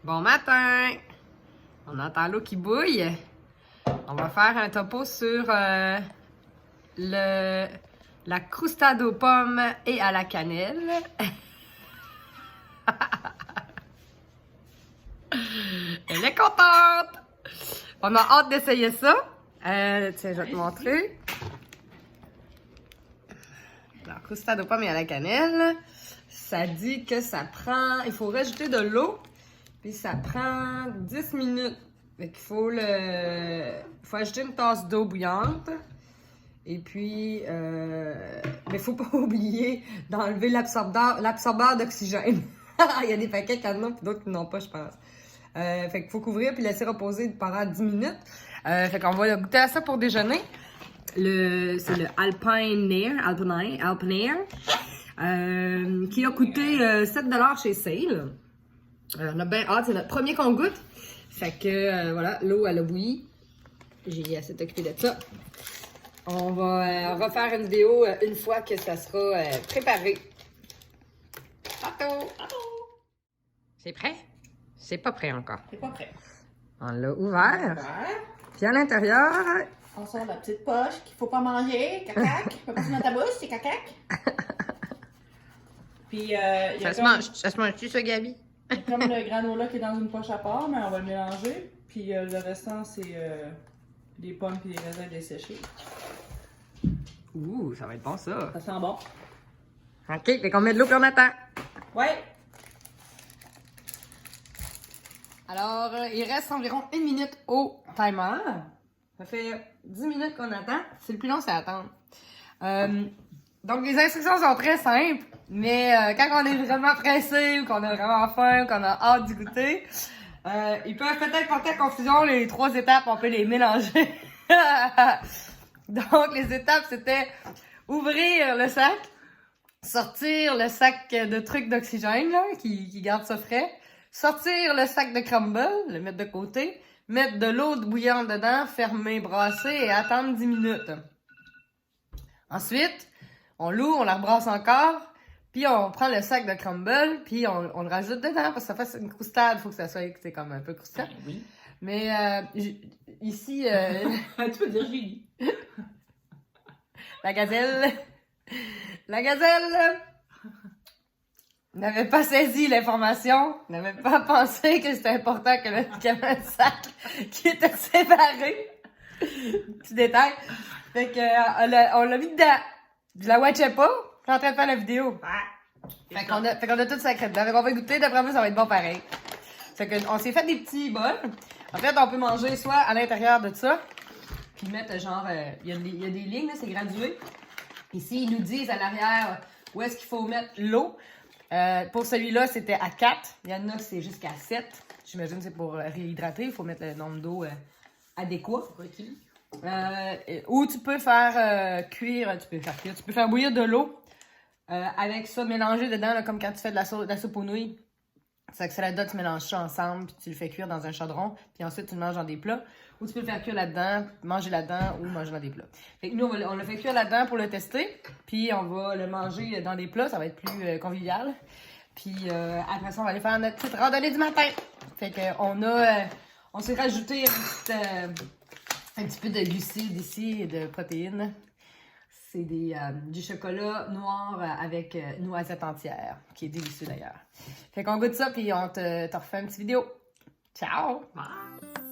Bon matin! On entend l'eau qui bouille. On va faire un topo sur la croustade aux pommes et à la cannelle. Elle est contente! On a hâte d'essayer ça. Tiens, je vais te montrer. La croustade aux pommes et à la cannelle. Ça dit que ça prend... Il faut rajouter de l'eau. Puis ça prend 10 minutes. Fait qu'il faut ajouter une tasse d'eau bouillante. Et puis, mais faut pas oublier d'enlever l'absorbeur d'oxygène. Il y a des paquets qui en ont, puis d'autres qui n'en ont pas, je pense. Fait qu'il faut couvrir puis laisser reposer pendant 10 minutes. Fait qu'on va goûter à ça pour déjeuner. C'est le Alpine Air, qui a coûté 7$ chez Sale. On a bien hâte, c'est notre premier qu'on goûte. Fait que voilà, l'eau elle a bouilli. J'ai assez occupé de ça. On va refaire une vidéo une fois que ça sera préparé. Tantôt! C'est prêt? C'est pas prêt encore. C'est pas prêt. On l'a ouvert. Puis à l'intérieur... On sort la petite poche qu'il faut pas manger. Cacac. Faut pas se mettre dans ta bouche, c'est cacac. Puis il y a Ça se mange-tu ça, Gabi? comme le granola qui est dans une poche à part, mais on va le mélanger. Puis le restant, c'est des pommes et des raisins desséchés. Ouh, ça va être bon ça. Ça sent bon. OK, fait qu'on met de l'eau puis on attend. Ouais. Alors, il reste environ 1 minute au timer. Ça fait 10 minutes qu'on attend. C'est le plus long, c'est attendre. Donc, les instructions sont très simples, mais quand on est vraiment pressé ou qu'on a vraiment faim ou qu'on a hâte d'y goûter, ils peuvent peut-être porter à confusion les 3 étapes, on peut les mélanger. Donc, les étapes, c'était ouvrir le sac, sortir le sac de trucs d'oxygène là, qui garde ça frais, sortir le sac de crumble, le mettre de côté, mettre de l'eau bouillante dedans, fermer, brasser et attendre 10 minutes. Ensuite, on l'ouvre, on la rebrasse encore, puis on prend le sac de crumble, puis on le rajoute dedans, parce que ça fait une croustade, il faut que ça soit comme un peu croustillant. Oui. Mais ici... Tu peux dire Julie. La gazelle n'avait pas saisi l'information, n'avait pas pensé que c'était important qu'il y avait un sac qui était séparé. Petit détail. Fait que on l'a mis dedans. Je la watchais pas, je suis en train de faire la vidéo. Fait qu'on a tout sacré dedans. Fait qu'on va goûter, d'après moi, ça va être bon pareil. Fait qu'on s'est fait des petits bols. En fait, on peut manger soit à l'intérieur de ça, puis mettre genre, il y a des lignes, là, c'est gradué. Ici, ils nous disent à l'arrière où est-ce qu'il faut mettre l'eau. Pour celui-là, c'était à 4. Il y en a, c'est jusqu'à 7. J'imagine que c'est pour réhydrater. Il faut mettre le nombre d'eau adéquat. Ou tu peux faire cuire, tu peux faire bouillir de l'eau avec ça mélangé dedans, là, comme quand tu fais de la soupe aux nouilles. C'est que ça là-dedans, tu mélanges ça ensemble, puis tu le fais cuire dans un chaudron, puis ensuite tu le manges dans des plats. Ou tu peux le faire cuire là-dedans, manger là-dedans, ou manger dans des plats. Fait que nous, on le fait cuire là-dedans pour le tester, puis on va le manger dans des plats, ça va être plus convivial. Puis après ça, on va aller faire notre petite randonnée du matin. Fait que on s'est rajouté un petit peu de glucides ici et de protéines. C'est du chocolat noir avec noisette entière, qui est délicieux d'ailleurs. Fait qu'on goûte ça, puis on te refait une petite vidéo. Ciao! Bye!